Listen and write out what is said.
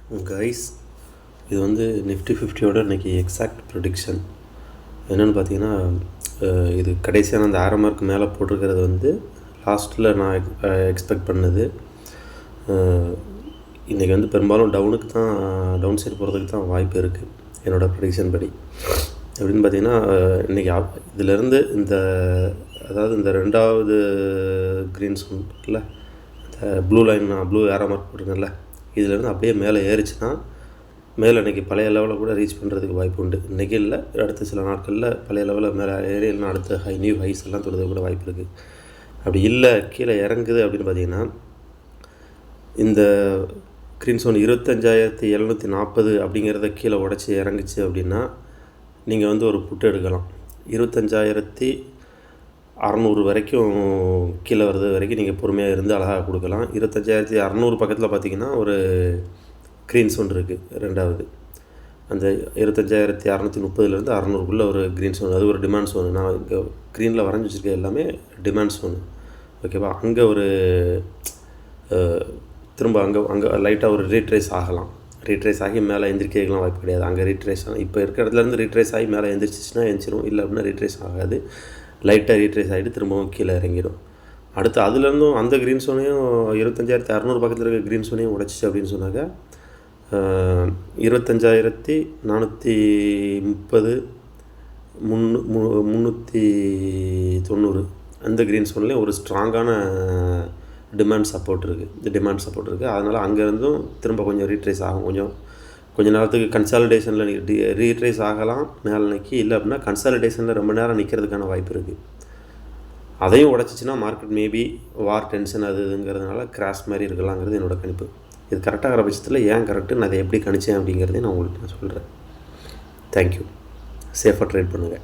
Guys, இது வந்து Nifty 50யோட இன்றைக்கி எக்ஸாக்ட் ப்ரொடிக்ஷன் என்னென்னு பார்த்தீங்கன்னா, இது கடைசியான அந்த ஆரோ மார்க் மேலே போட்டிருக்கிறது வந்து லாஸ்ட்டில் நான் எக்ஸ்பெக்ட் பண்ணது. இன்றைக்கி வந்து பெரும்பாலும் டவுன் சைடு போகிறதுக்கு தான் வாய்ப்பு இருக்குது என்னோடய ப்ரொடிக்ஷன் படி. எப்படின்னு பார்த்தீங்கன்னா, இன்றைக்கி இதிலேருந்து அதாவது இந்த ரெண்டாவது க்ரீன் ஸ்டோன் இருக்குல்ல, இந்த ப்ளூ ஆரோ மார்க் போட்டிருக்கேன்ல, இதிலேருந்து அப்படியே மேலே ஏறிச்சுன்னா மேலே இன்றைக்கி பழைய லெவலில் கூட ரீச் பண்ணுறதுக்கு வாய்ப்பு உண்டு. இன்றைக்கி இல்லை, அடுத்த சில நாட்களில் பழைய லெவலில் மேலே ஏறி இல்லைனா அடுத்த நியூ ஹைஸ் எல்லாம் தொடுறது கூட வாய்ப்பு இருக்குது. அப்படி இல்லை கீழே இறங்குது அப்படின்னு பார்த்தீங்கன்னா, இந்த க்ரீன் ஸ்டோன் 25,740 அப்படிங்கிறத கீழே உடச்சி இறங்குச்சு அப்படின்னா நீங்கள் வந்து ஒரு புட்டு எடுக்கலாம். 25,600 வரைக்கும் கீழே வர்றது வரைக்கும் நீங்கள் பொறுமையாக இருந்து அழகாக கொடுக்கலாம். 25,600 பக்கத்தில் பார்த்தீங்கன்னா ஒரு க்ரீன் ஸ்டோன் இருக்குது. ரெண்டாவது அந்த 25,630 600க்குள்ளே ஒரு க்ரீன் ஸ்டோன், அது ஒரு டிமாண்ட் ஸ்டோன். நான் இங்கே க்ரீனில் வரைஞ்சி வச்சுருக்க எல்லாமே டிமாண்ட் ஸ்டோன், ஓகேவா? அங்கே ஒரு திரும்ப அங்கே லைட்டாக ஒரு ரீட்ரேஸ் ஆகி மேலே எந்திரிக்கலாம் வாய்ப்பு கிடையாது. அங்கே ரீட்ரேஸ் இப்போ இருக்கிற இடத்துலேருந்து ரீட்ரேஸ் ஆகி மேலே எந்திரிச்சிச்சின்னா எந்திரிச்சிடும், இல்லை அப்படின்னா ரீட்ரேஸ் ஆகாது, லைட்டாக ரீட்ரேஸ் ஆகிட்டு திரும்பவும் கீழே இறங்கிடும். அடுத்து அதுலேருந்தும் அந்த க்ரீன் ஸ்டோனையும் 25,600 பக்கத்தில் இருக்க க்ரீன் ஸ்டோனையும் உடச்சிச்சு அப்படின்னு சொன்னாக்க 25,430 390 அந்த க்ரீன் ஸ்டோன்லேயும் ஒரு ஸ்ட்ராங்கான டிமாண்ட் சப்போர்ட் இருக்குது. அதனால் அங்கேருந்தும் திரும்ப கொஞ்சம் ரீட்ரேஸ் ஆகும். கொஞ்சம் நேரத்துக்கு கன்சாலிடேஷனில் ரீட்ரேஸ் ஆகலாம் மேலே நிற்கி, இல்லை அப்படின்னா கன்சாலிடேஷனில் ரொம்ப நேரம் நிற்கிறதுக்கான வாய்ப்பு இருக்குது. அதையும் உடச்சிச்சின்னா மார்க்கெட் மேபி வார் டென்ஷன் அதுங்கிறதுனால கிராஷ் மாதிரி இருக்கலாங்கிறது என்னோடய கணிப்பு. இது கரெக்டாகிற பட்சத்தில் ஏன் கரெக்டு, நான் அதை எப்படி கணிச்சேன் அப்படிங்கிறதையும் நான் உங்களுக்கு சொல்கிறேன். தேங்க்யூ. சேஃபாக ட்ரேட் பண்ணுங்கள்.